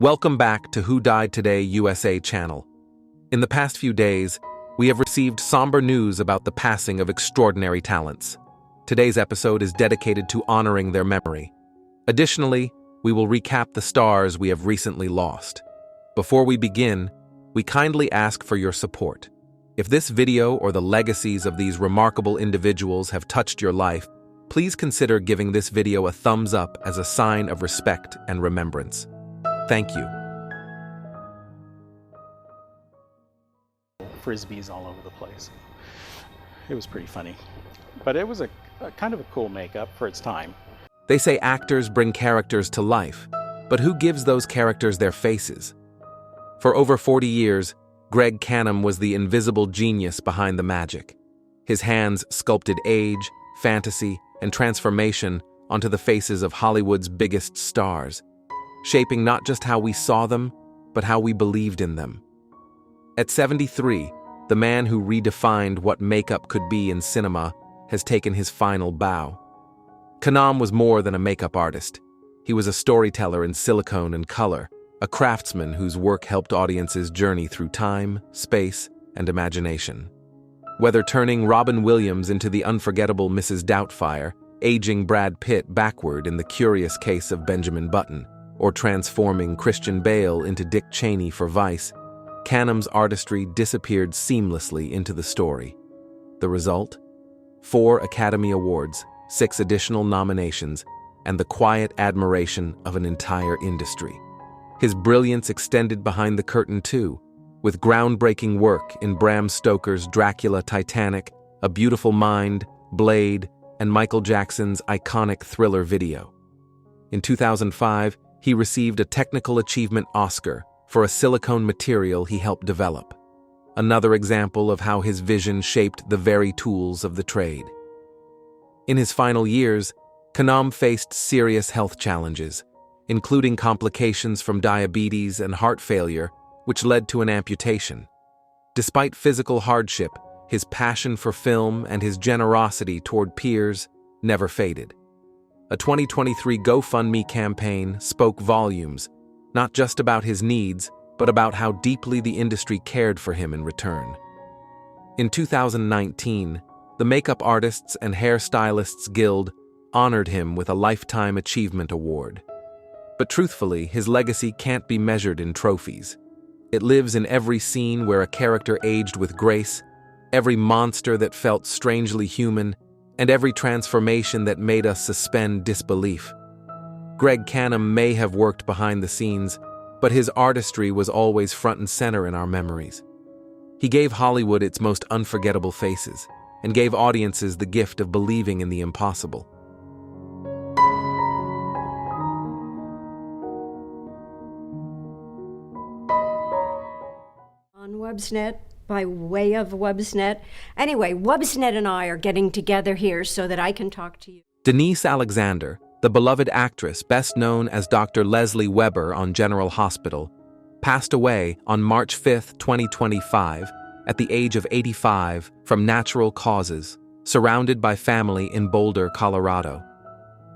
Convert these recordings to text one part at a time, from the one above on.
Welcome back to Who Died Today USA channel. In the past few days, we have received somber news about the passing of extraordinary talents. Today's episode is dedicated to honoring their memory. Additionally, we will recap the stars we have recently lost. Before we begin, we kindly ask for your support. If this video or the legacies of these remarkable individuals have touched your life, please consider giving this video a thumbs up as a sign of respect and remembrance. Thank you. Frisbees all over the place. It was pretty funny, but it was a kind of a cool makeup for its time. They say actors bring characters to life, but who gives those characters their faces? For over 40 years, Greg Cannom was the invisible genius behind the magic. His hands sculpted age, fantasy, and transformation onto the faces of Hollywood's biggest stars, shaping not just how we saw them, but how we believed in them. At 73, the man who redefined what makeup could be in cinema has taken his final bow. Canam was more than a makeup artist. He was a storyteller in silicone and color, a craftsman whose work helped audiences journey through time, space, and imagination. Whether turning Robin Williams into the unforgettable Mrs. Doubtfire, aging Brad Pitt backward in The Curious Case of Benjamin Button, or transforming Christian Bale into Dick Cheney for Vice, Cannom's artistry disappeared seamlessly into the story. The result? 4 Academy Awards, 6 additional nominations, and the quiet admiration of an entire industry. His brilliance extended behind the curtain too, with groundbreaking work in Bram Stoker's Dracula, Titanic, A Beautiful Mind, Blade, and Michael Jackson's iconic Thriller video. In 2005, he received a Technical Achievement Oscar for a silicone material he helped develop. Another example of how his vision shaped the very tools of the trade. In his final years, Canam faced serious health challenges, including complications from diabetes and heart failure, which led to an amputation. Despite physical hardship, his passion for film and his generosity toward peers never faded. A 2023 GoFundMe campaign spoke volumes, not just about his needs, but about how deeply the industry cared for him in return. In 2019, the Makeup Artists and Hairstylists Guild honored him with a Lifetime Achievement Award. But truthfully, his legacy can't be measured in trophies. It lives in every scene where a character aged with grace, every monster that felt strangely human, and every transformation that made us suspend disbelief. Greg Cannom may have worked behind the scenes, but his artistry was always front and center in our memories. He gave Hollywood its most unforgettable faces, and gave audiences the gift of believing in the impossible. On Websnet, by way of Websnet. Anyway, Websnet and I are getting together here so that I can talk to you. Denise Alexander, the beloved actress best known as Dr. Lesley Webber on General Hospital, passed away on March 5, 2025, at the age of 85 from natural causes, surrounded by family in Boulder, Colorado.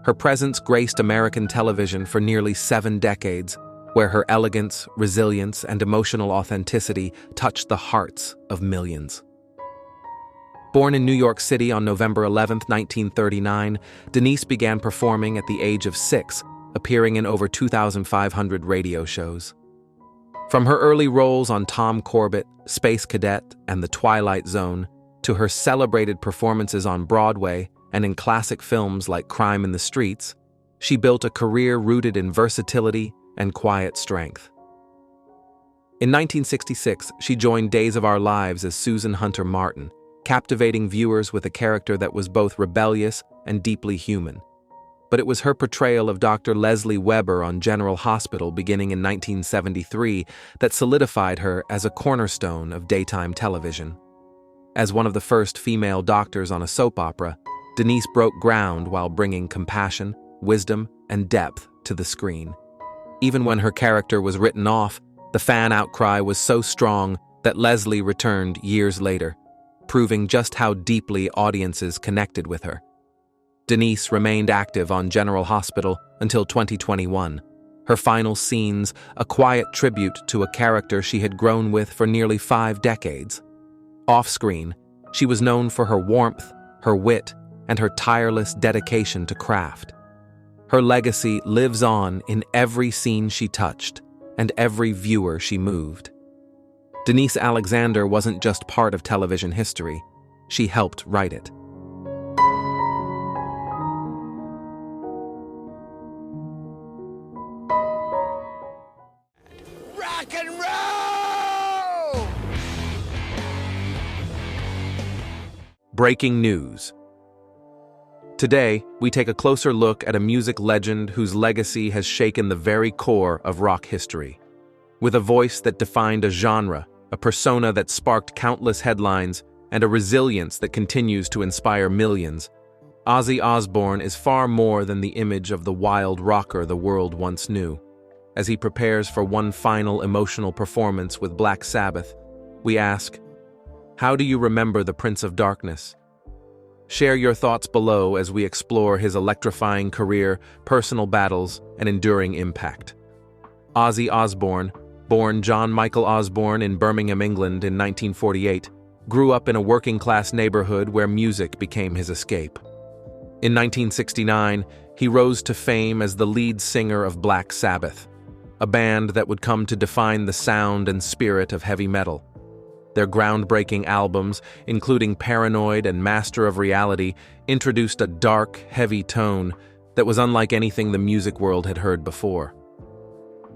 Her presence graced American television for nearly 7 decades, where her elegance, resilience, and emotional authenticity touched the hearts of millions. Born in New York City on November 11, 1939, Denise began performing at the age of 6, appearing in over 2,500 radio shows. From her early roles on Tom Corbett, Space Cadet, and The Twilight Zone, to her celebrated performances on Broadway and in classic films like Crime in the Streets, she built a career rooted in versatility and quiet strength. In 1966, she joined Days of Our Lives as Susan Hunter Martin, captivating viewers with a character that was both rebellious and deeply human. But it was her portrayal of Dr. Lesley Webber on General Hospital beginning in 1973 that solidified her as a cornerstone of daytime television. As one of the first female doctors on a soap opera, Denise broke ground while bringing compassion, wisdom, and depth to the screen. Even when her character was written off, the fan outcry was so strong that Lesley returned years later, proving just how deeply audiences connected with her. Denise remained active on General Hospital until 2021, Her final scenes, a quiet tribute to a character she had grown with for nearly 5 decades. Off-screen, she was known for her warmth, her wit, and her tireless dedication to craft. Her legacy lives on in every scene she touched and every viewer she moved. Denise Alexander wasn't just part of television history, she helped write it. Rock and roll! Breaking news. Today, we take a closer look at a music legend whose legacy has shaken the very core of rock history. With a voice that defined a genre, a persona that sparked countless headlines, and a resilience that continues to inspire millions, Ozzy Osbourne is far more than the image of the wild rocker the world once knew. As he prepares for one final emotional performance with Black Sabbath, we ask, how do you remember the Prince of Darkness? Share your thoughts below as we explore his electrifying career, personal battles, and enduring impact. Ozzy Osbourne, born John Michael Osbourne in Birmingham, England in 1948, grew up in a working-class neighborhood where music became his escape. In 1969, he rose to fame as the lead singer of Black Sabbath, a band that would come to define the sound and spirit of heavy metal. Their groundbreaking albums, including Paranoid and Master of Reality, introduced a dark, heavy tone that was unlike anything the music world had heard before.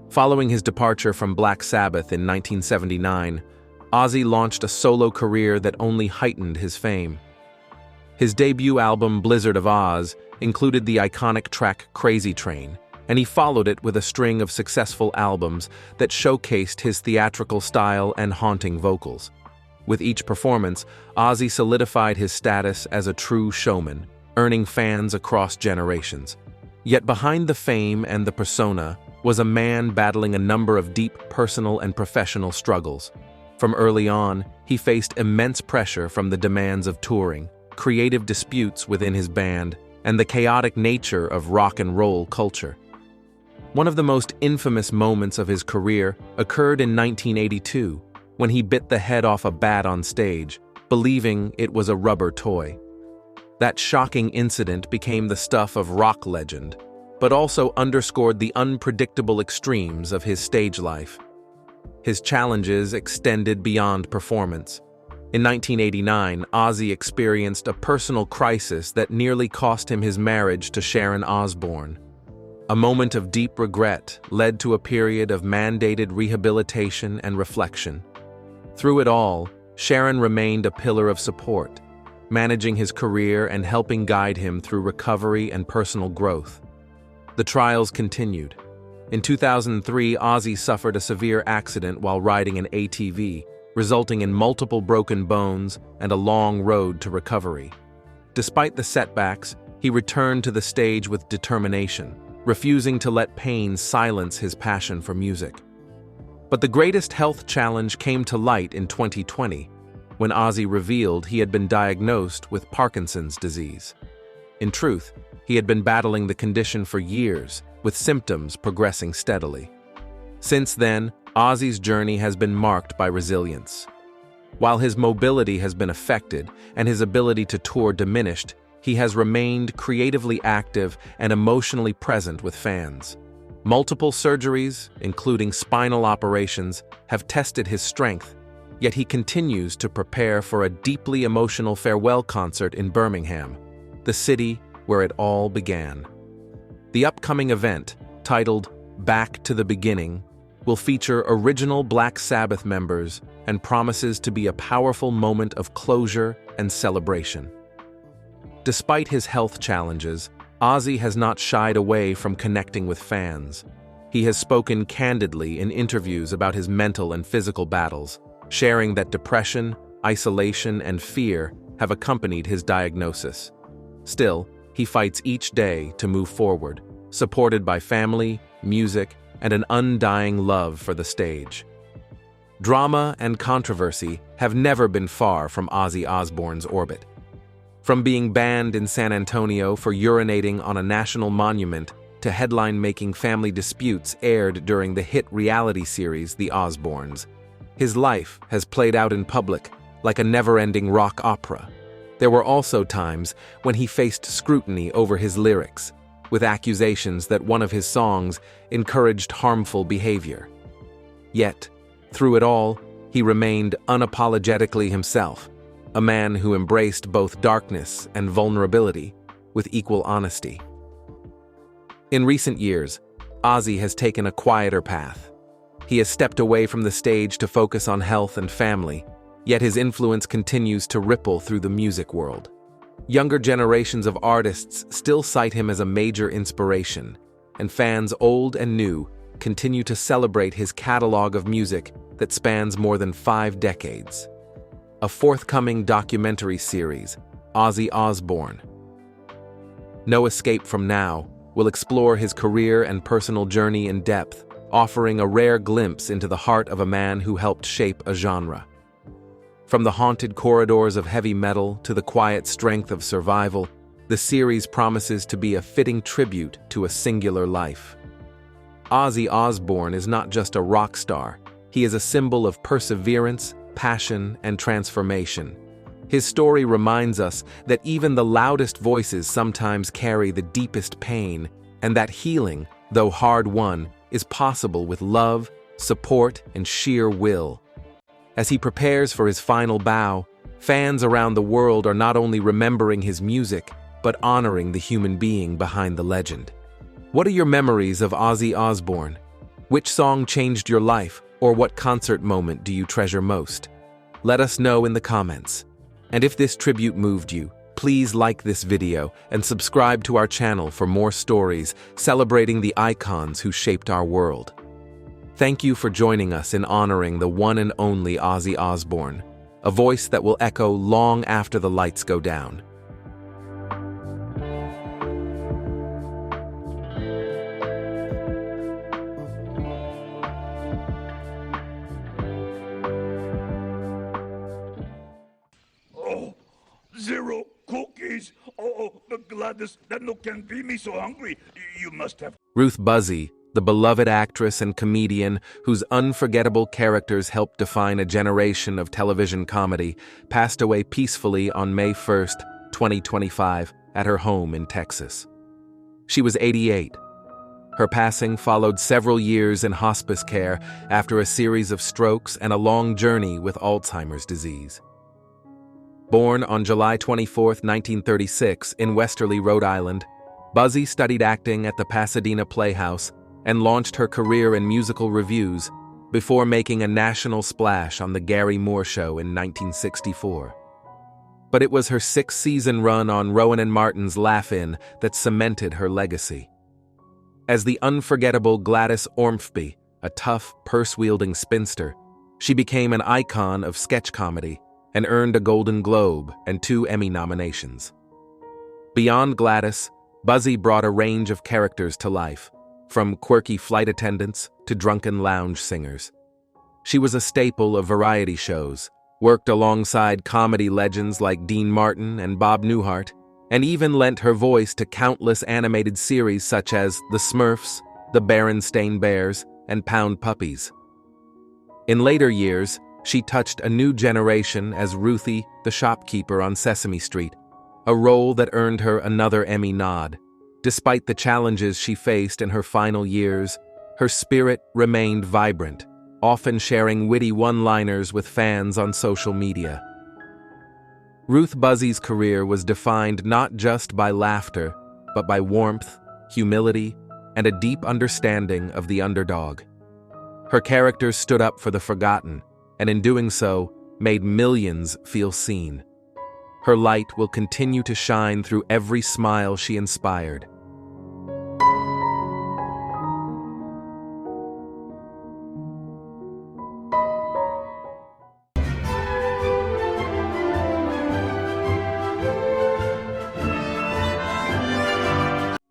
Following his departure from Black Sabbath in 1979, Ozzy launched a solo career that only heightened his fame. His debut album, Blizzard of Oz, included the iconic track Crazy Train, and he followed it with a string of successful albums that showcased his theatrical style and haunting vocals. With each performance, Ozzy solidified his status as a true showman, earning fans across generations. Yet behind the fame and the persona was a man battling a number of deep personal and professional struggles. From early on, he faced immense pressure from the demands of touring, creative disputes within his band, and the chaotic nature of rock and roll culture. One of the most infamous moments of his career occurred in 1982, when he bit the head off a bat on stage, believing it was a rubber toy. That shocking incident became the stuff of rock legend, but also underscored the unpredictable extremes of his stage life. His challenges extended beyond performance. In 1989, Ozzy experienced a personal crisis that nearly cost him his marriage to Sharon Osbourne. A moment of deep regret led to a period of mandated rehabilitation and reflection. Through it all, Sharon remained a pillar of support, managing his career and helping guide him through recovery and personal growth. The trials continued. In 2003, Ozzy suffered a severe accident while riding an ATV, resulting in multiple broken bones and a long road to recovery. Despite the setbacks, he returned to the stage with determination, refusing to let pain silence his passion for music. But the greatest health challenge came to light in 2020, when Ozzy revealed he had been diagnosed with Parkinson's disease. In truth, he had been battling the condition for years, with symptoms progressing steadily. Since then, Ozzy's journey has been marked by resilience. While his mobility has been affected and his ability to tour diminished, he has remained creatively active and emotionally present with fans. Multiple surgeries, including spinal operations, have tested his strength, yet he continues to prepare for a deeply emotional farewell concert in Birmingham, the city where it all began. The upcoming event, titled Back to the Beginning, will feature original Black Sabbath members and promises to be a powerful moment of closure and celebration. Despite his health challenges, Ozzy has not shied away from connecting with fans. He has spoken candidly in interviews about his mental and physical battles, sharing that depression, isolation, and fear have accompanied his diagnosis. Still, he fights each day to move forward, supported by family, music, and an undying love for the stage. Drama and controversy have never been far from Ozzy Osbourne's orbit. From being banned in San Antonio for urinating on a national monument to headline-making family disputes aired during the hit reality series The Osbournes. His life has played out in public like a never-ending rock opera. There were also times when he faced scrutiny over his lyrics, with accusations that one of his songs encouraged harmful behavior. Yet, through it all, he remained unapologetically himself, a man who embraced both darkness and vulnerability with equal honesty. In recent years, Ozzy has taken a quieter path. He has stepped away from the stage to focus on health and family, yet his influence continues to ripple through the music world. Younger generations of artists still cite him as a major inspiration, and fans old and new continue to celebrate his catalog of music that spans more than 5 decades. A forthcoming documentary series, Ozzy Osbourne, No Escape from Now, will explore his career and personal journey in depth, offering a rare glimpse into the heart of a man who helped shape a genre. From the haunted corridors of heavy metal to the quiet strength of survival, the series promises to be a fitting tribute to a singular life. Ozzy Osbourne is not just a rock star, he is a symbol of perseverance, passion, and transformation. His story reminds us that even the loudest voices sometimes carry the deepest pain, and that healing, though hard-won, is possible with love, support, and sheer will. As he prepares for his final bow, fans around the world are not only remembering his music, but honoring the human being behind the legend. What are your memories of Ozzy Osbourne? Which song changed your life, or what concert moment do you treasure most? Let us know in the comments. And if this tribute moved you, please like this video and subscribe to our channel for more stories celebrating the icons who shaped our world. Thank you for joining us in honoring the one and only Ozzy Osbourne, a voice that will echo long after the lights go down. Zero cookies. Oh, but Gladys, that look can be me so hungry. You must have. Ruth Buzzi, the beloved actress and comedian whose unforgettable characters helped define a generation of television comedy, passed away peacefully on May 1st, 2025, at her home in Texas. She was 88. Her passing followed several years in hospice care after a series of strokes and a long journey with Alzheimer's disease. Born on July 24, 1936, in Westerly, Rhode Island, Buzzy studied acting at the Pasadena Playhouse and launched her career in musical revues before making a national splash on The Gary Moore Show in 1964. But it was her 6-season run on Rowan and Martin's Laugh-In that cemented her legacy. As the unforgettable Gladys Ormsby, a tough, purse-wielding spinster, she became an icon of sketch comedy and earned a Golden Globe and 2 Emmy nominations. Beyond Gladys, Buzzy brought a range of characters to life, from quirky flight attendants to drunken lounge singers. She was a staple of variety shows, worked alongside comedy legends like Dean Martin and Bob Newhart, and even lent her voice to countless animated series such as The Smurfs, The Berenstain Bears, and Pound Puppies. In later years, she touched a new generation as Ruthie, the shopkeeper on Sesame Street, a role that earned her another Emmy nod. Despite the challenges she faced in her final years, her spirit remained vibrant, often sharing witty one-liners with fans on social media. Ruth Buzzy's career was defined not just by laughter, but by warmth, humility, and a deep understanding of the underdog. Her characters stood up for the forgotten, and in doing so, made millions feel seen. Her light will continue to shine through every smile she inspired.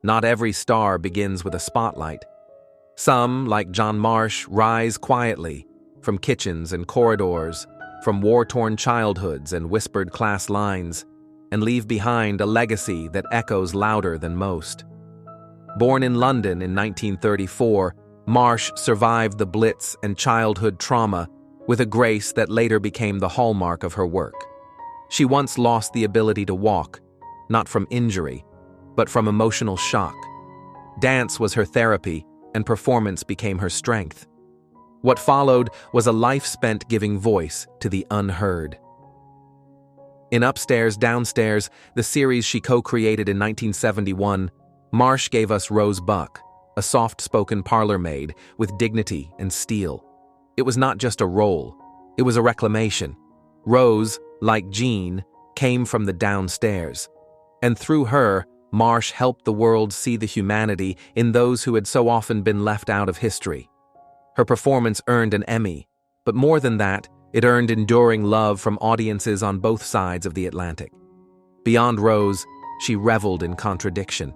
Not every star begins with a spotlight. Some, like John Marsh, rise quietly, from kitchens and corridors, from war-torn childhoods and whispered class lines, and leave behind a legacy that echoes louder than most. Born in London in 1934, Marsh survived the Blitz and childhood trauma with a grace that later became the hallmark of her work. She once lost the ability to walk, not from injury, but from emotional shock. Dance was her therapy, and performance became her strength. What followed was a life spent giving voice to the unheard. In Upstairs, Downstairs, the series she co-created in 1971, Marsh gave us Rose Buck, a soft-spoken parlor maid with dignity and steel. It was not just a role, it was a reclamation. Rose, like Jean, came from the downstairs, and through her, Marsh helped the world see the humanity in those who had so often been left out of history. Her performance earned an Emmy, but more than that, it earned enduring love from audiences on both sides of the Atlantic. Beyond Rose, she reveled in contradiction,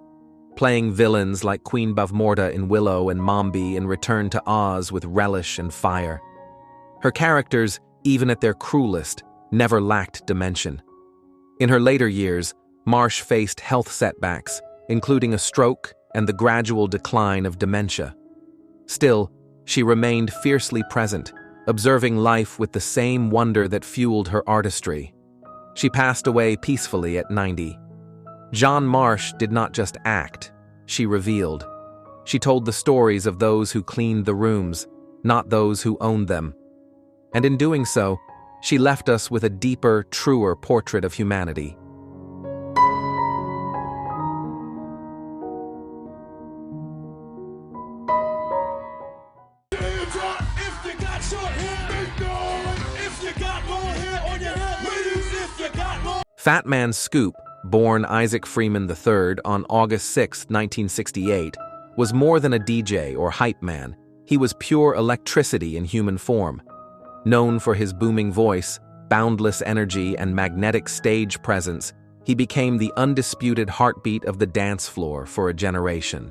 playing villains like Queen Bavmorda in Willow and Mombi in Return to Oz with relish and fire. Her characters, even at their cruelest, never lacked dimension. In her later years, Marsh faced health setbacks, including a stroke and the gradual decline of dementia. Still, she remained fiercely present, observing life with the same wonder that fueled her artistry. She passed away peacefully at 90. Jean Marsh did not just act, she revealed. She told the stories of those who cleaned the rooms, not those who owned them. And in doing so, she left us with a deeper, truer portrait of humanity. Fat Man Scoop, born Isaac Freeman III on August 6, 1968, was more than a DJ or hype man. He was pure electricity in human form. Known for his booming voice, boundless energy, and magnetic stage presence, he became the undisputed heartbeat of the dance floor for a generation.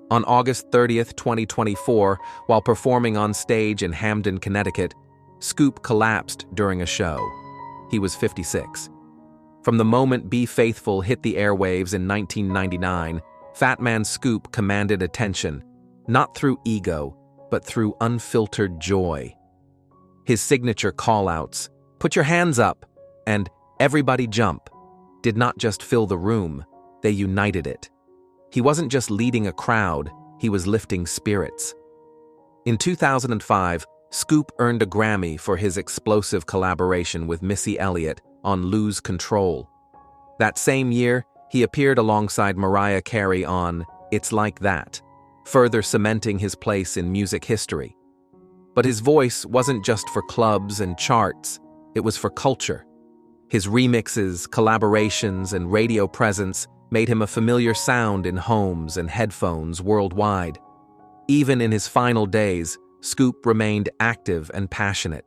On August 30, 2024, while performing on stage in Hamden, Connecticut, Scoop collapsed during a show. He was 56. From the moment Be Faithful hit the airwaves in 1999, Fat Man Scoop commanded attention, not through ego, but through unfiltered joy. His signature call-outs, "Put your hands up," and "Everybody jump," did not just fill the room, they united it. He wasn't just leading a crowd, he was lifting spirits. In 2005, Scoop earned a Grammy for his explosive collaboration with Missy Elliott on Lose Control. That same year, he appeared alongside Mariah Carey on It's Like That, further cementing his place in music history. But his voice wasn't just for clubs and charts, it was for culture. His remixes, collaborations, and radio presence made him a familiar sound in homes and headphones worldwide. Even in his final days, Scoop remained active and passionate.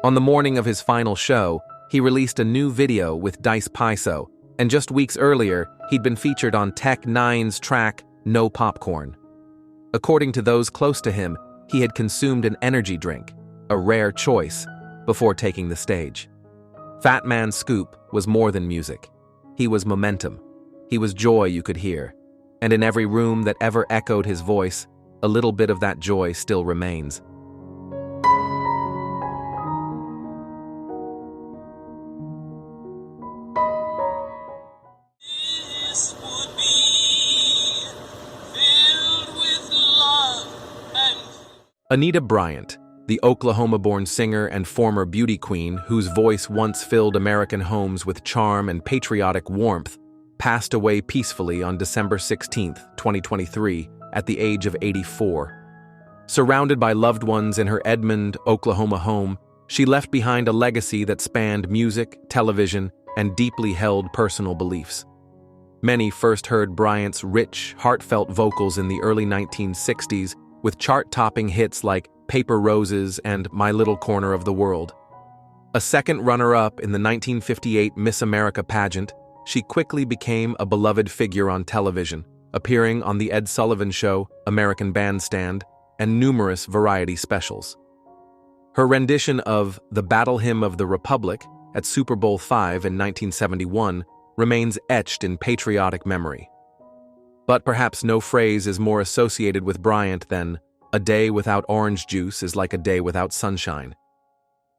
On the morning of his final show, he released a new video with Dice Piso, and just weeks earlier, he'd been featured on Tech Nine's track, No Popcorn. According to those close to him, he had consumed an energy drink, a rare choice, before taking the stage. Fat Man Scoop was more than music. He was momentum. He was joy you could hear. And in every room that ever echoed his voice, a little bit of that joy still remains. Anita Bryant, the Oklahoma-born singer and former beauty queen whose voice once filled American homes with charm and patriotic warmth, passed away peacefully on December 16, 2023, at the age of 84. Surrounded by loved ones in her Edmond, Oklahoma home, she left behind a legacy that spanned music, television, and deeply held personal beliefs. Many first heard Bryant's rich, heartfelt vocals in the early 1960s, with chart-topping hits like Paper Roses and My Little Corner of the World. A second runner-up in the 1958 Miss America pageant, she quickly became a beloved figure on television, appearing on The Ed Sullivan Show, American Bandstand, and numerous variety specials. Her rendition of The Battle Hymn of the Republic at Super Bowl V in 1971 remains etched in patriotic memory. But perhaps no phrase is more associated with Bryant than, "A day without orange juice is like a day without sunshine."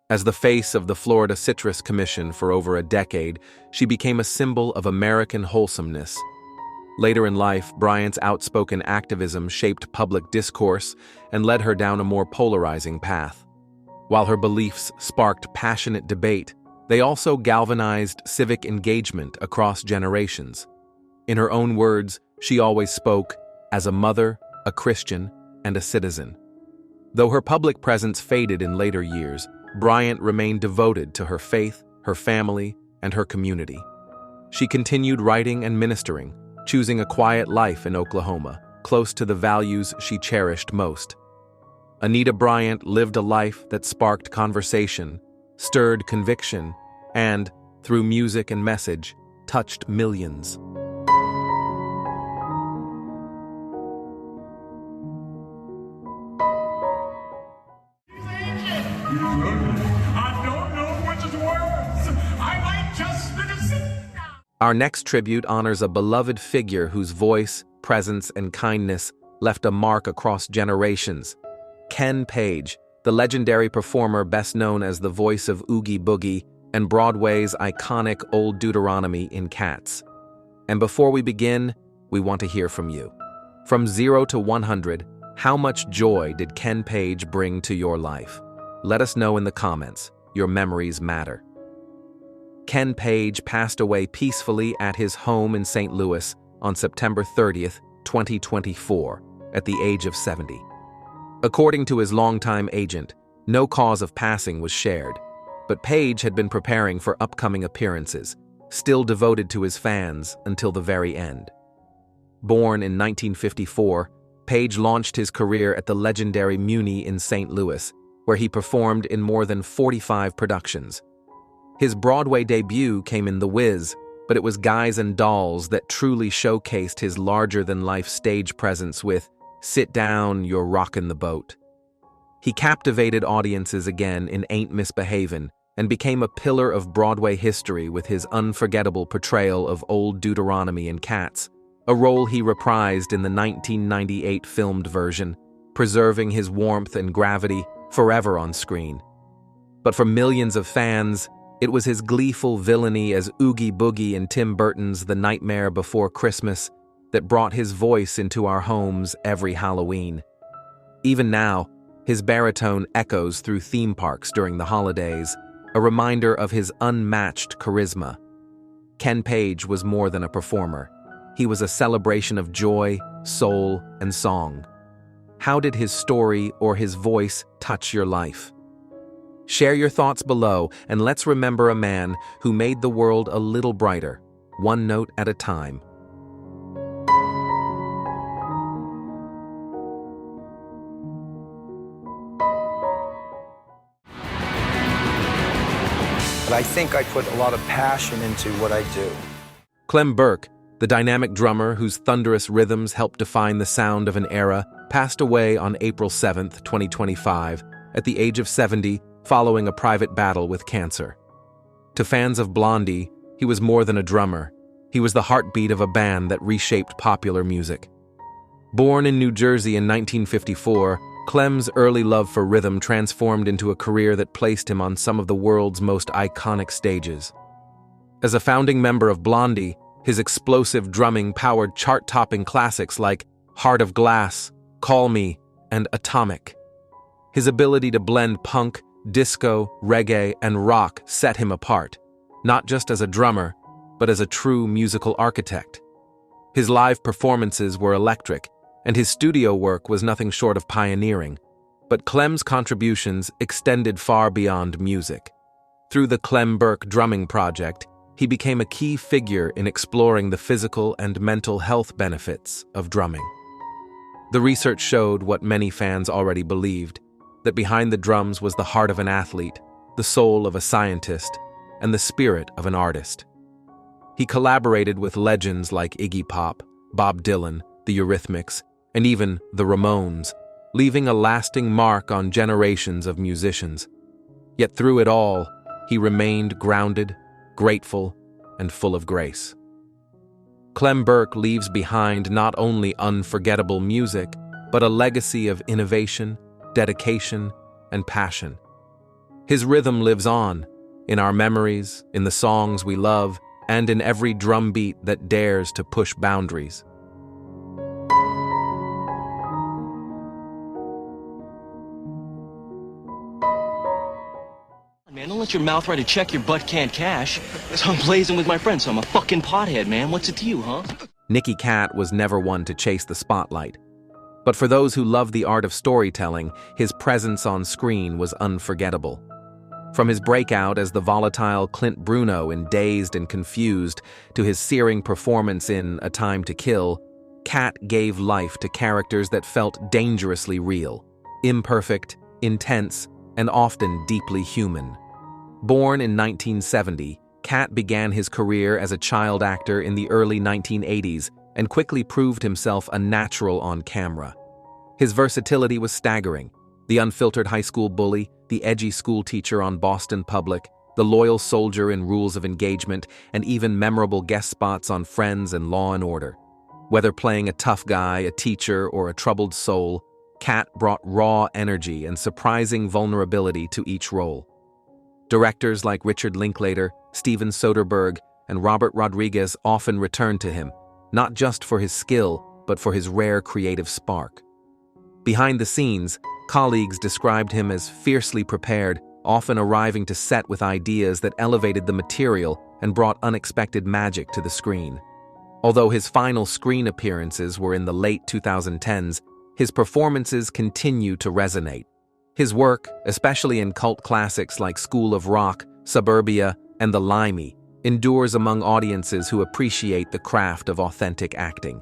As the face of the Florida Citrus Commission for over a decade, she became a symbol of American wholesomeness. Later in life, Bryant's outspoken activism shaped public discourse and led her down a more polarizing path. While her beliefs sparked passionate debate, they also galvanized civic engagement across generations. In her own words, she always spoke as a mother, a Christian, and a citizen. Though her public presence faded in later years, Bryant remained devoted to her faith, her family, and her community. She continued writing and ministering, choosing a quiet life in Oklahoma, close to the values she cherished most. Anita Bryant lived a life that sparked conversation, stirred conviction, and, through music and message, touched millions. Our next tribute honors a beloved figure whose voice, presence, and kindness left a mark across generations. Ken Page, the legendary performer best known as the voice of Oogie Boogie and Broadway's iconic Old Deuteronomy in Cats. And before we begin, we want to hear from you. From 0 to 100, how much joy did Ken Page bring to your life? Let us know in the comments. Your memories matter. Ken Page passed away peacefully at his home in St. Louis on September 30th, 2024, at the age of 70. According to his longtime agent, no cause of passing was shared, but Page had been preparing for upcoming appearances, still devoted to his fans until the very end. Born in 1954, Page launched his career at the legendary Muni in St. Louis, where he performed in more than 45 productions. His Broadway debut came in The Wiz, but it was Guys and Dolls that truly showcased his larger-than-life stage presence with "Sit Down, You're Rockin' the Boat." He captivated audiences again in Ain't Misbehavin' and became a pillar of Broadway history with his unforgettable portrayal of Old Deuteronomy in Cats, a role he reprised in the 1998 filmed version, preserving his warmth and gravity forever on screen. But for millions of fans, it was his gleeful villainy as Oogie Boogie in Tim Burton's The Nightmare Before Christmas that brought his voice into our homes every Halloween. Even now, his baritone echoes through theme parks during the holidays, a reminder of his unmatched charisma. Ken Page was more than a performer. He was a celebration of joy, soul, and song. How did his story or his voice touch your life? Share your thoughts below, and let's remember a man who made the world a little brighter, one note at a time. But I think I put a lot of passion into what I do. Clem Burke, the dynamic drummer whose thunderous rhythms helped define the sound of an era, passed away on April 7, 2025, at the age of 70, following a private battle with cancer. To fans of Blondie, he was more than a drummer. He was the heartbeat of a band that reshaped popular music. Born in New Jersey in 1954, Clem's early love for rhythm transformed into a career that placed him on some of the world's most iconic stages. As a founding member of Blondie, his explosive drumming powered chart-topping classics like Heart of Glass, Call Me, and Atomic. His ability to blend punk, disco, reggae, and rock set him apart, not just as a drummer, but as a true musical architect. His live performances were electric, and his studio work was nothing short of pioneering. But Clem's contributions extended far beyond music. Through the Clem Burke Drumming Project, he became a key figure in exploring the physical and mental health benefits of drumming. The research showed what many fans already believed, that behind the drums was the heart of an athlete, the soul of a scientist, and the spirit of an artist. He collaborated with legends like Iggy Pop, Bob Dylan, the Eurythmics, and even the Ramones, leaving a lasting mark on generations of musicians. Yet through it all, he remained grounded, grateful, and full of grace. Clem Burke leaves behind not only unforgettable music, but a legacy of innovation, dedication, and passion. His rhythm lives on, in our memories, in the songs we love, and in every drumbeat that dares to push boundaries. Man, don't let your mouth write a check your butt can't cash. So I'm blazing with my friends, so I'm a fucking pothead, man. What's it to you, huh? Nikki Cat was never one to chase the spotlight. But for those who love the art of storytelling, his presence on screen was unforgettable. From his breakout as the volatile Clint Bruno in Dazed and Confused to his searing performance in A Time to Kill, Cat gave life to characters that felt dangerously real, imperfect, intense, and often deeply human. Born in 1970, Cat began his career as a child actor in the early 1980s and quickly proved himself a natural on camera. His versatility was staggering. The unfiltered high school bully, the edgy school teacher on Boston Public, the loyal soldier in Rules of Engagement, and even memorable guest spots on Friends and Law and Order. Whether playing a tough guy, a teacher, or a troubled soul, Cat brought raw energy and surprising vulnerability to each role. Directors like Richard Linklater, Steven Soderbergh, and Robert Rodriguez often returned to him, not just for his skill, but for his rare creative spark. Behind the scenes, colleagues described him as fiercely prepared, often arriving to set with ideas that elevated the material and brought unexpected magic to the screen. Although his final screen appearances were in the late 2010s, his performances continue to resonate. His work, especially in cult classics like School of Rock, Suburbia, and The Limey, endures among audiences who appreciate the craft of authentic acting.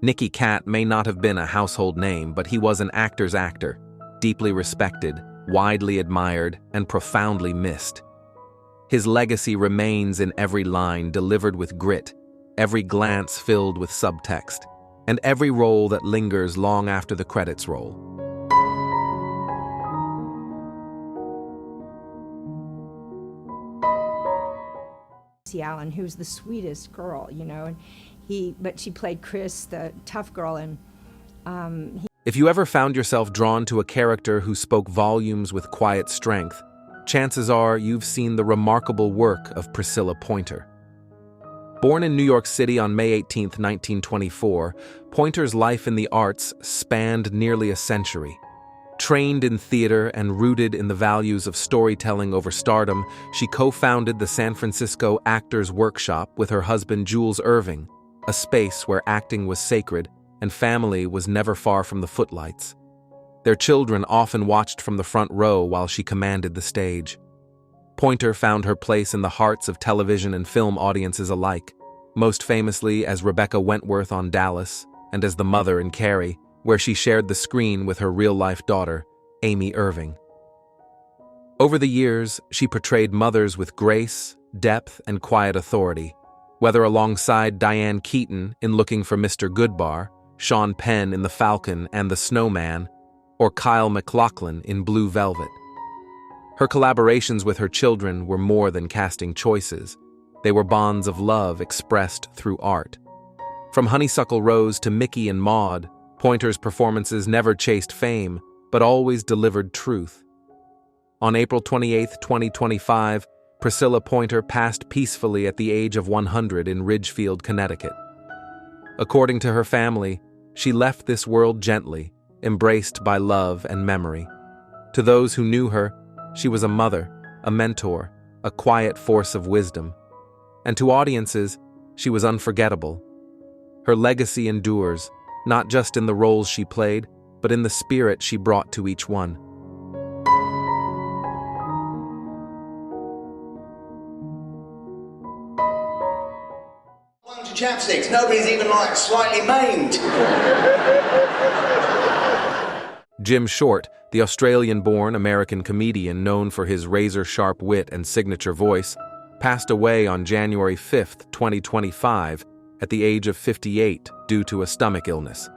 Nikki Cat may not have been a household name, but he was an actor's actor, deeply respected, widely admired, and profoundly missed. His legacy remains in every line delivered with grit, every glance filled with subtext, and every role that lingers long after the credits roll. Allen, who's the sweetest girl, you know, but she played Chris, the tough girl, and If you ever found yourself drawn to a character who spoke volumes with quiet strength, chances are you've seen the remarkable work of Priscilla Pointer. Born in New York City on May 18, 1924, Pointer's life in the arts spanned nearly a century. Trained in theater and rooted in the values of storytelling over stardom, she co-founded the San Francisco Actors Workshop with her husband Jules Irving, a space where acting was sacred and family was never far from the footlights. Their children often watched from the front row while she commanded the stage. Pointer found her place in the hearts of television and film audiences alike, most famously as Rebecca Wentworth on Dallas and as the mother in Carrie, where she shared the screen with her real-life daughter, Amy Irving. Over the years, she portrayed mothers with grace, depth, and quiet authority, whether alongside Diane Keaton in Looking for Mr. Goodbar, Sean Penn in The Falcon and the Snowman, or Kyle MacLachlan in Blue Velvet. Her collaborations with her children were more than casting choices. They were bonds of love expressed through art. From Honeysuckle Rose to Mickey and Maude, Pointer's performances never chased fame, but always delivered truth. On April 28, 2025, Priscilla Pointer passed peacefully at the age of 100 in Ridgefield, Connecticut. According to her family, she left this world gently, embraced by love and memory. To those who knew her, she was a mother, a mentor, a quiet force of wisdom. And to audiences, she was unforgettable. Her legacy endures, not just in the roles she played, but in the spirit she brought to each one. To chapsticks, nobody's even like slightly maimed. Jim Short, the Australian-born American comedian known for his razor-sharp wit and signature voice, passed away on January 5, 2025, at the age of 58 due to a stomach illness.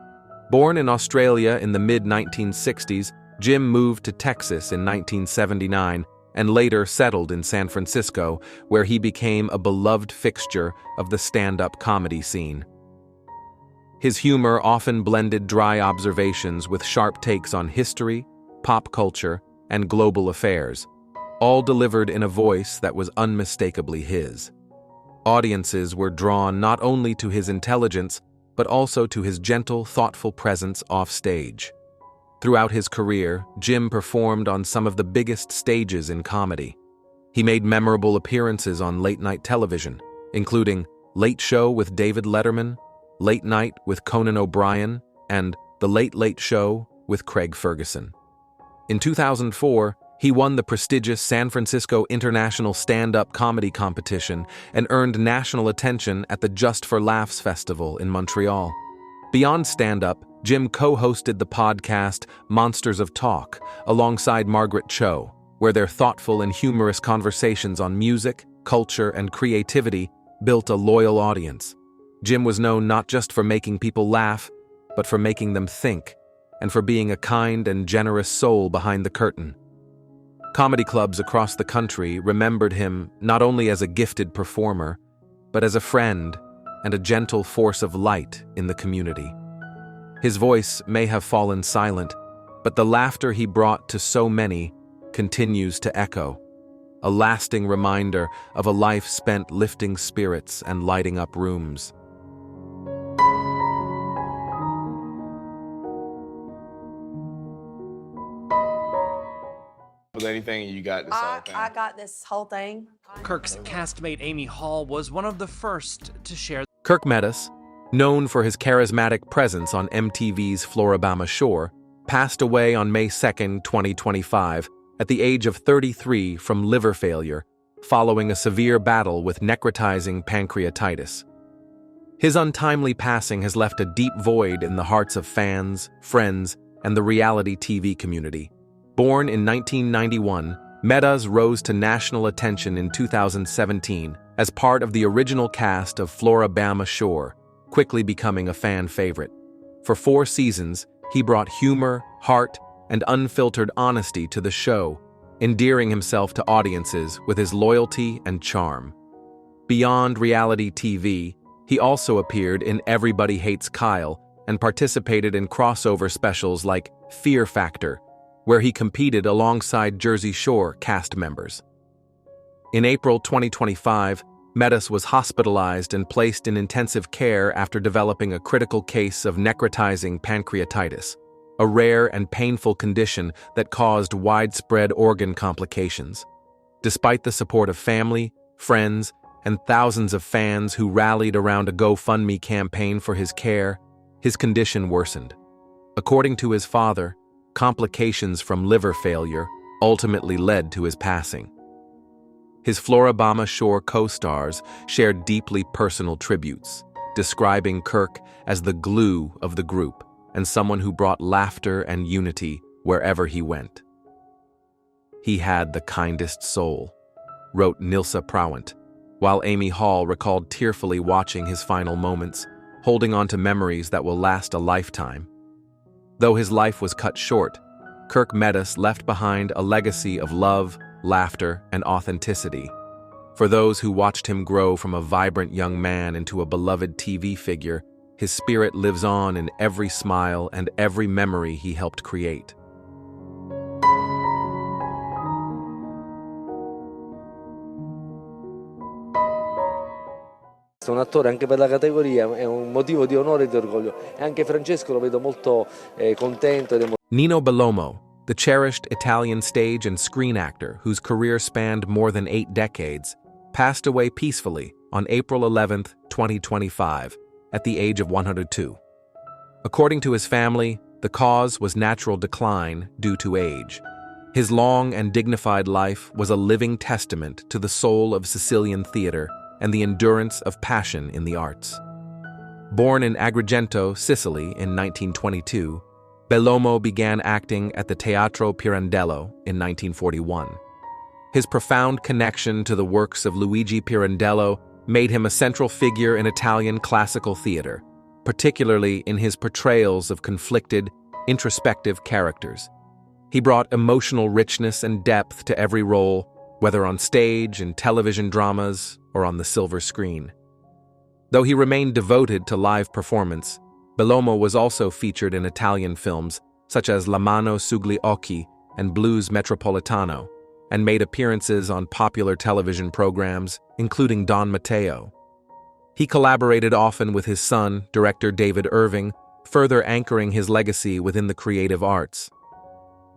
Born in Australia in the mid-1960s, Jim moved to Texas in 1979 and later settled in San Francisco, where he became a beloved fixture of the stand-up comedy scene. His humor often blended dry observations with sharp takes on history, pop culture, and global affairs, all delivered in a voice that was unmistakably his. Audiences were drawn not only to his intelligence, but also to his gentle, thoughtful presence off-stage. Throughout his career, Jim performed on some of the biggest stages in comedy. He made memorable appearances on late-night television, including Late Show with David Letterman, Late Night with Conan O'Brien, and The Late Late Show with Craig Ferguson. In 2004, he won the prestigious San Francisco International Stand-Up Comedy Competition and earned national attention at the Just for Laughs Festival in Montreal. Beyond stand-up, Jim co-hosted the podcast Monsters of Talk alongside Margaret Cho, where their thoughtful and humorous conversations on music, culture, and creativity built a loyal audience. Jim was known not just for making people laugh, but for making them think, and for being a kind and generous soul behind the curtain. Comedy clubs across the country remembered him not only as a gifted performer, but as a friend and a gentle force of light in the community. His voice may have fallen silent, but the laughter he brought to so many continues to echo, a lasting reminder of a life spent lifting spirits and lighting up rooms. With anything, you got this whole thing. I got this whole thing. Kirk's castmate Amy Hall was one of the first to share. Kirk Metis, known for his charismatic presence on MTV's Floribama Shore, passed away on May 2, 2025, at the age of 33 from liver failure, following a severe battle with necrotizing pancreatitis. His untimely passing has left a deep void in the hearts of fans, friends, and the reality TV community. Born in 1991, Metis rose to national attention in 2017 as part of the original cast of Floribama Shore, quickly becoming a fan favorite. For 4 seasons, he brought humor, heart, and unfiltered honesty to the show, endearing himself to audiences with his loyalty and charm. Beyond reality TV, he also appeared in Everybody Hates Kyle and participated in crossover specials like Fear Factor, where he competed alongside Jersey Shore cast members. In April 2025, Metis was hospitalized and placed in intensive care after developing a critical case of necrotizing pancreatitis, a rare and painful condition that caused widespread organ complications. Despite the support of family, friends, and thousands of fans who rallied around a GoFundMe campaign for his care, his condition worsened. According to his father, complications from liver failure ultimately led to his passing. His Floribama Shore co-stars shared deeply personal tributes, describing Kirk as the glue of the group and someone who brought laughter and unity wherever he went. "He had the kindest soul," wrote Nilsa Prowant, while Amy Hall recalled tearfully watching his final moments, holding on to memories that will last a lifetime. Though his life was cut short, Kirk Metis left behind a legacy of love, laughter, and authenticity. For those who watched him grow from a vibrant young man into a beloved TV figure, his spirit lives on in every smile and every memory he helped create. Un attore anche per la categoria è un motivo di onore e di orgoglio, e anche Francesco lo vedo molto contento ed Nino Balomo, the cherished Italian stage and screen actor whose career spanned more than 8 decades, passed away peacefully on April 11, 2025, at the age of 102. According to his family, the cause was natural decline due to age. His long and dignified life was a living testament to the soul of Sicilian theater and the endurance of passion in the arts. Born in Agrigento, Sicily in 1922, Balomo began acting at the Teatro Pirandello in 1941. His profound connection to the works of Luigi Pirandello made him a central figure in Italian classical theater, particularly in his portrayals of conflicted, introspective characters. He brought emotional richness and depth to every role, whether on stage, in television dramas, or on the silver screen. Though he remained devoted to live performance, Balomo was also featured in Italian films such as La Mano sugli occhi and Blues Metropolitano, and made appearances on popular television programs, including Don Matteo. He collaborated often with his son, director David Irving, further anchoring his legacy within the creative arts.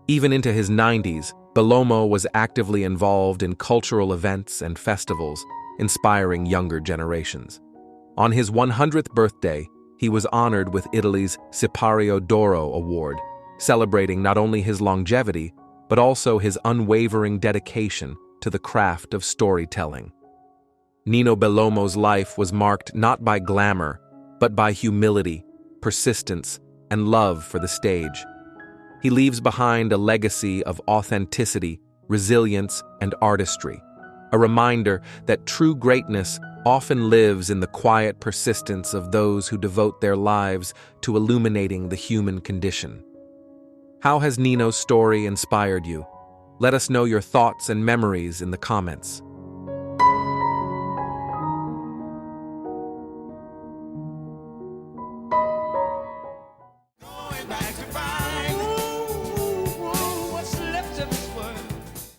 Even into his 90s, Balomo was actively involved in cultural events and festivals, inspiring younger generations. On his 100th birthday, he was honored with Italy's Sipario d'Oro Award, celebrating not only his longevity, but also his unwavering dedication to the craft of storytelling. Nino Balomo's life was marked not by glamour, but by humility, persistence, and love for the stage. He leaves behind a legacy of authenticity, resilience, and artistry, a reminder that true greatness often lives in the quiet persistence of those who devote their lives to illuminating the human condition. How has Nino's story inspired you? Let us know your thoughts and memories in the comments.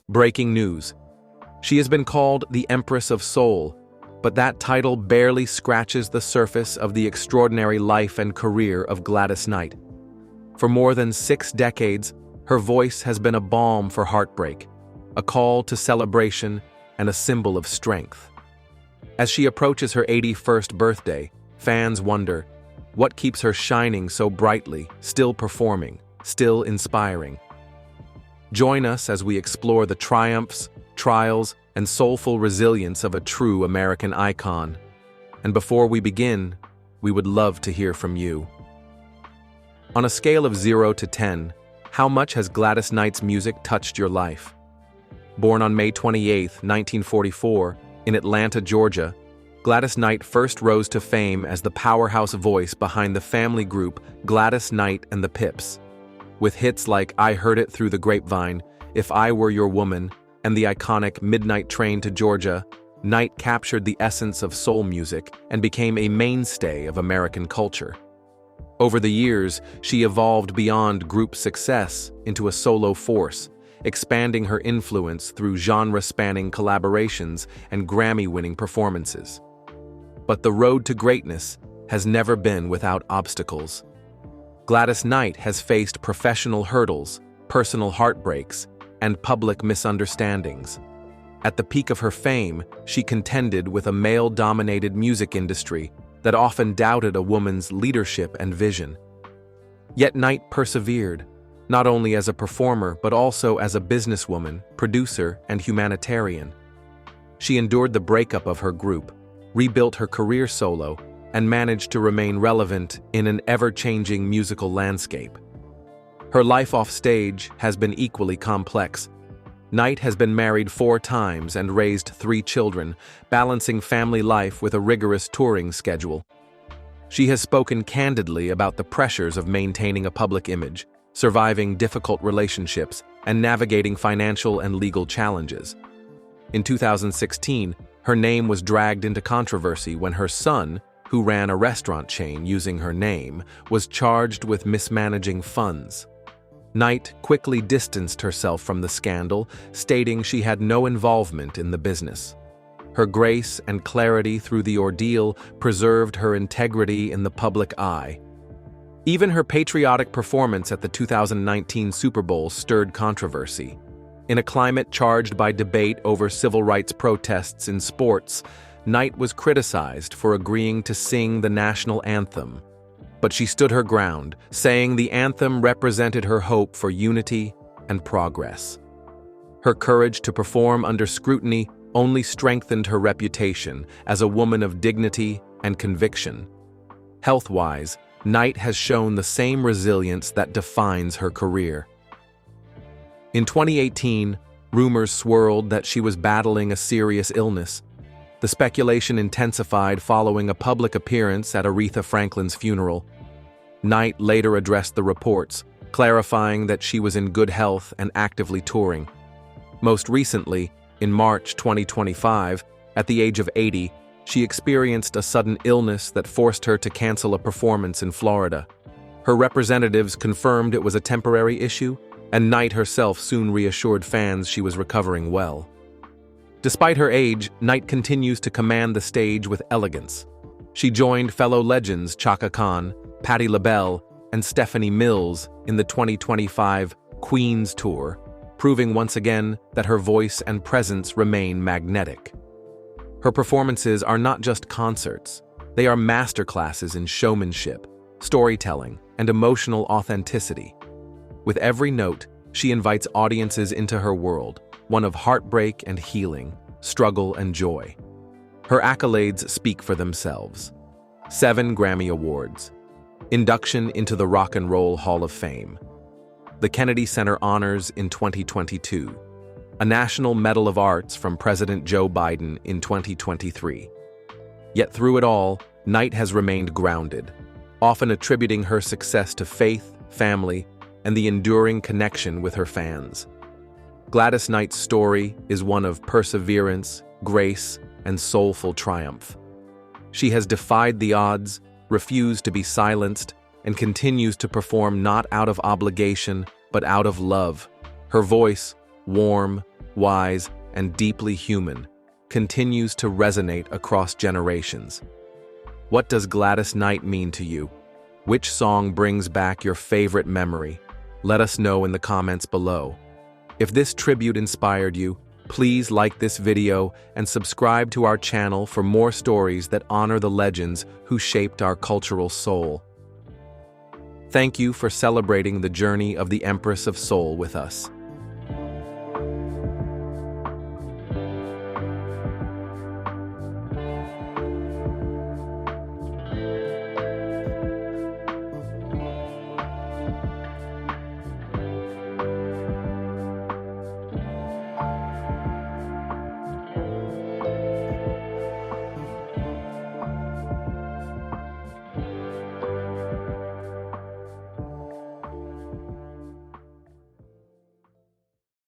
Breaking news. She has been called the Empress of Soul, but that title barely scratches the surface of the extraordinary life and career of Gladys Knight. For more than 6 decades, her voice has been a balm for heartbreak, a call to celebration, and a symbol of strength. As she approaches her 81st birthday, fans wonder, what keeps her shining so brightly, still performing, still inspiring? Join us as we explore the triumphs, trials, and soulful resilience of a true American icon. And before we begin, we would love to hear from you. On a scale of 0 to 10, how much has Gladys Knight's music touched your life? Born on May 28, 1944, in Atlanta, Georgia, Gladys Knight first rose to fame as the powerhouse voice behind the family group Gladys Knight and the Pips. With hits like I Heard It Through the Grapevine, If I Were Your Woman, and the iconic Midnight Train to Georgia, Knight captured the essence of soul music and became a mainstay of American culture. Over the years, she evolved beyond group success into a solo force, expanding her influence through genre-spanning collaborations and Grammy-winning performances. But the road to greatness has never been without obstacles. Gladys Knight has faced professional hurdles, personal heartbreaks, and public misunderstandings. At the peak of her fame, she contended with a male-dominated music industry that often doubted a woman's leadership and vision. Yet Knight persevered, not only as a performer but also as a businesswoman, producer, and humanitarian. She endured the breakup of her group, rebuilt her career solo, and managed to remain relevant in an ever-changing musical landscape. Her life off stage has been equally complex. Knight has been married 4 times and raised 3 children, balancing family life with a rigorous touring schedule. She has spoken candidly about the pressures of maintaining a public image, surviving difficult relationships, and navigating financial and legal challenges. In 2016, her name was dragged into controversy when her son, who ran a restaurant chain using her name, was charged with mismanaging funds. Knight quickly distanced herself from the scandal, stating she had no involvement in the business. Her grace and clarity through the ordeal preserved her integrity in the public eye. Even her patriotic performance at the 2019 Super Bowl stirred controversy. In a climate charged by debate over civil rights protests in sports, Knight was criticized for agreeing to sing the national anthem. But she stood her ground, saying the anthem represented her hope for unity and progress. Her courage to perform under scrutiny only strengthened her reputation as a woman of dignity and conviction. Health-wise, Knight has shown the same resilience that defines her career. In 2018, rumors swirled that she was battling a serious illness. The speculation intensified following a public appearance at Aretha Franklin's funeral. Knight later addressed the reports, clarifying that she was in good health and actively touring. Most recently, in March 2025, at the age of 80, she experienced a sudden illness that forced her to cancel a performance in Florida. Her representatives confirmed it was a temporary issue, and Knight herself soon reassured fans she was recovering well. Despite her age, Knight continues to command the stage with elegance. She joined fellow legends Chaka Khan, Patti LaBelle, and Stephanie Mills in the 2025 Queen's Tour, proving once again that her voice and presence remain magnetic. Her performances are not just concerts, they are masterclasses in showmanship, storytelling, and emotional authenticity. With every note, she invites audiences into her world, one of heartbreak and healing, struggle and joy. Her accolades speak for themselves. 7 Grammy Awards. Induction into the Rock and Roll Hall of Fame. The Kennedy Center Honors in 2022. A National Medal of Arts from President Joe Biden in 2023. Yet through it all, Knight has remained grounded, often attributing her success to faith, family, and the enduring connection with her fans. Gladys Knight's story is one of perseverance, grace, and soulful triumph. She has defied the odds, refused to be silenced, and continues to perform not out of obligation, but out of love. Her voice, warm, wise, and deeply human, continues to resonate across generations. What does Gladys Knight mean to you? Which song brings back your favorite memory? Let us know in the comments below. If this tribute inspired you, please like this video and subscribe to our channel for more stories that honor the legends who shaped our cultural soul. Thank you for celebrating the journey of the Empress of Soul with us.